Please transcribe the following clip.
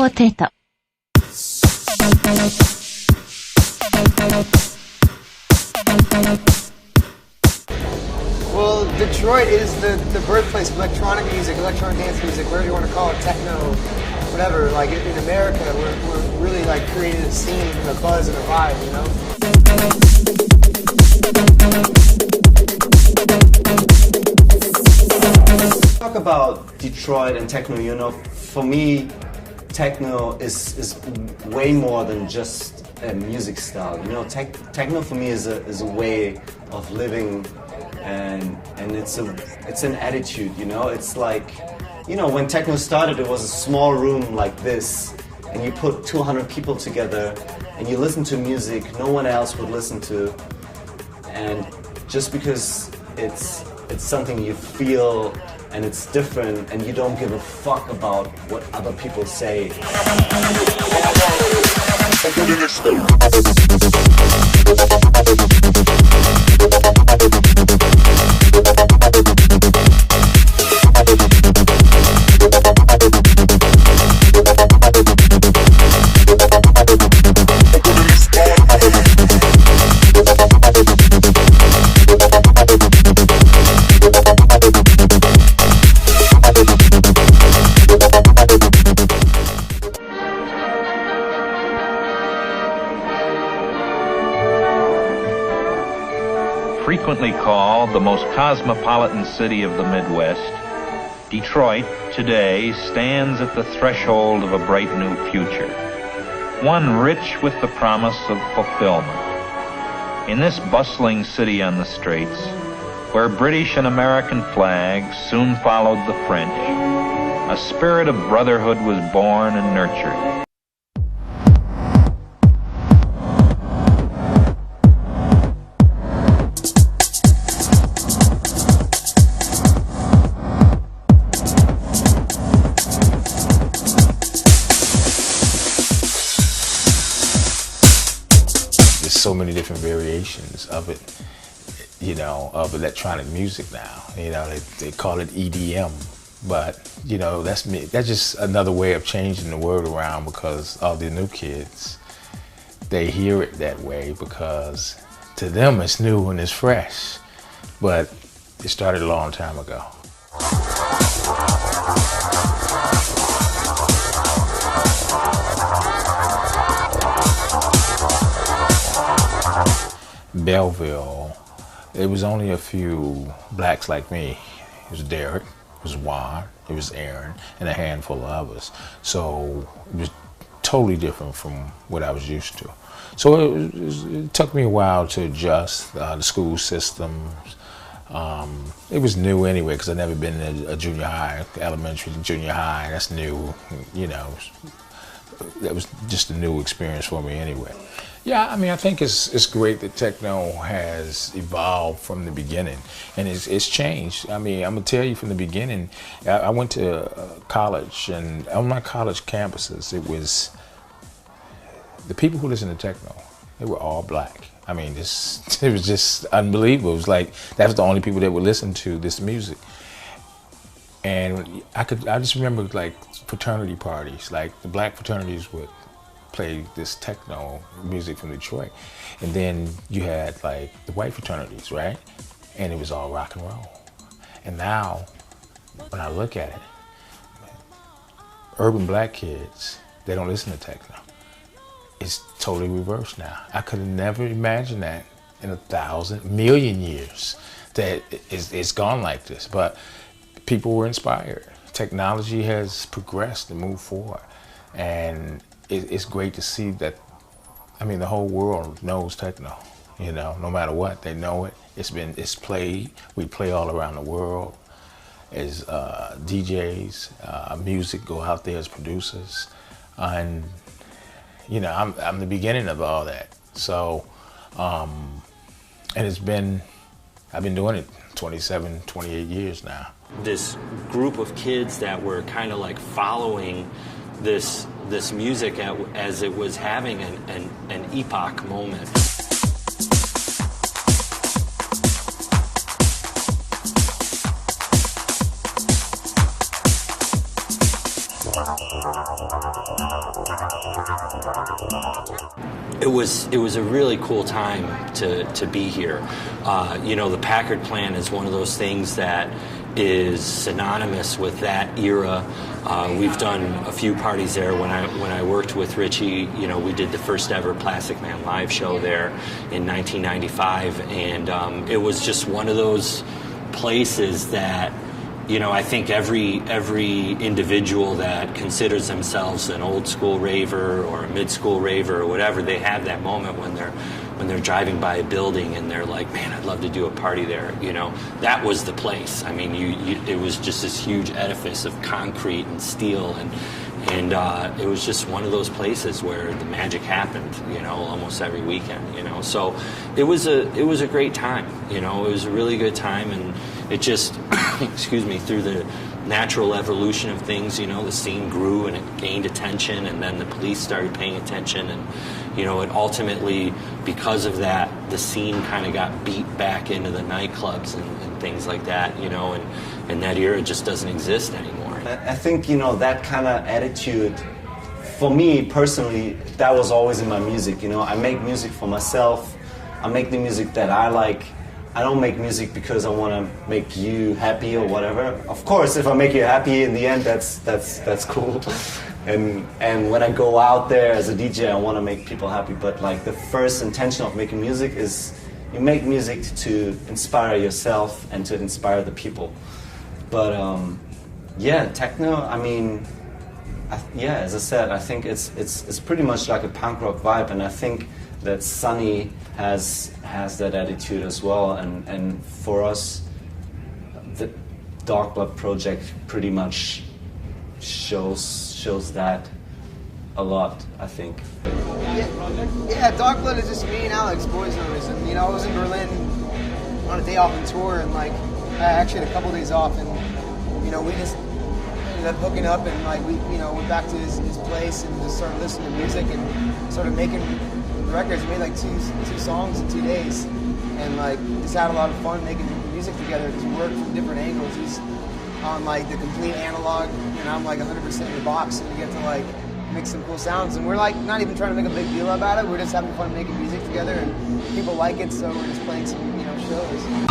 potato. Well, Detroit is the birthplace of electronic music, electronic dance music, whatever you want to call it, techno, whatever. Like in America, we're really like creating a scene and a buzz and a vibe, you know? Talk about Detroit and techno, you know, for me, techno is way more than just a music style. You know, techno for me is a way of living, and it's an attitude. You know, it's like, you know, when techno started, it was a small room like this, and you put 200 people together, and you listen to music no one else would listen to, and just because it's something you feel. And it's different, and you don't give a fuck about what other people say. Frequently called the most cosmopolitan city of the Midwest, Detroit today stands at the threshold of a bright new future, one rich with the promise of fulfillment. In this bustling city on the straits, where British and American flags soon followed the French, a spirit of brotherhood was born and nurtured. So many different variations of it, you know, of electronic music now. You know, they call it EDM, but you know, that's just another way of changing the word around, because all the new kids, they hear it that way because to them it's new and it's fresh, but it started a long time ago. Belleville, it was only a few blacks like me. It was Derek, it was Juan, it was Aaron, and a handful of others. So it was totally different from what I was used to. So it took me a while to adjust the school systems. It was new anyway, because I'd never been in a junior high, elementary, junior high. That's new, you know. That was just a new experience for me anyway. Yeah, I mean, I think it's great that techno has evolved from the beginning, and it's changed. I mean, I'm gonna tell you from the beginning, I went to college, and on my college campuses, it was the people who listened to techno, they were all black. I mean, it was just unbelievable. It was like, that was the only people that would listen to this music. And I just remember like fraternity parties, like the black fraternities would play this techno music from Detroit. And then you had like the white fraternities, right? And it was all rock and roll. And now, when I look at it, urban black kids, they don't listen to techno. It's totally reversed now. I could have never imagined that in 1,000 million years, that it's gone like this. But people were inspired. Technology has progressed and moved forward. And it's great to see that, I mean, the whole world knows techno, you know, no matter what, they know it. It's played, we play all around the world as DJs, music go out there as producers. And, you know, I'm the beginning of all that. So, and I've been doing it 27, 28 years now. This group of kids that were kind of like following this music as it was having an epoch moment. It was a really cool time to be here. You know, the Packard Plan is one of those things that is synonymous with that era. We've done a few parties there. When I worked with Richie, you know, we did the first ever Plastic Man live show there in 1995, and it was just one of those places that, you know, I think every individual that considers themselves an old school raver or a mid school raver or whatever, they have that moment when they're driving by a building and they're like, man, I'd love to do a party there. You know, that was the place. I mean, it was just this huge edifice of concrete and steel, and it was just one of those places where the magic happened, you know, almost every weekend, you know. So it was a great time, you know. It was a really good time, and it just, excuse me, through the natural evolution of things, you know, the scene grew and it gained attention, and then the police started paying attention, and, you know, it ultimately, because of that, the scene kind of got beat back into the nightclubs and things like that, you know, and that era just doesn't exist anymore. I think, you know, that kind of attitude, for me personally, that was always in my music, you know. I make music for myself. I make the music that I like. I don't make music because I want to make you happy or whatever. Of course, if I make you happy in the end, that's cool. And when I go out there as a DJ, I want to make people happy. But like the first intention of making music is you make music to inspire yourself and to inspire the people. But yeah, techno. I mean, yeah, as I said, I think it's pretty much like a punk rock vibe, and I think that Sonny has that attitude as well, and for us, the Dark Blood project pretty much shows that a lot, I think. Yeah, Dark Blood is just me and Alex, boys knows. And you know, I was in Berlin on a day off on tour, and like I actually had a couple days off, and you know, we just ended up hooking up, and like we, you know, went back to his place and just started listening to music and started making records. We made like two songs in 2 days, and like just had a lot of fun making music together because we worked from different angles. He's on like the complete analog, and I'm like 100% in the box, and we get to like make some cool sounds. And we're like not even trying to make a big deal about it. We're just having fun making music together, and people like it, so we're just playing some, you know, shows.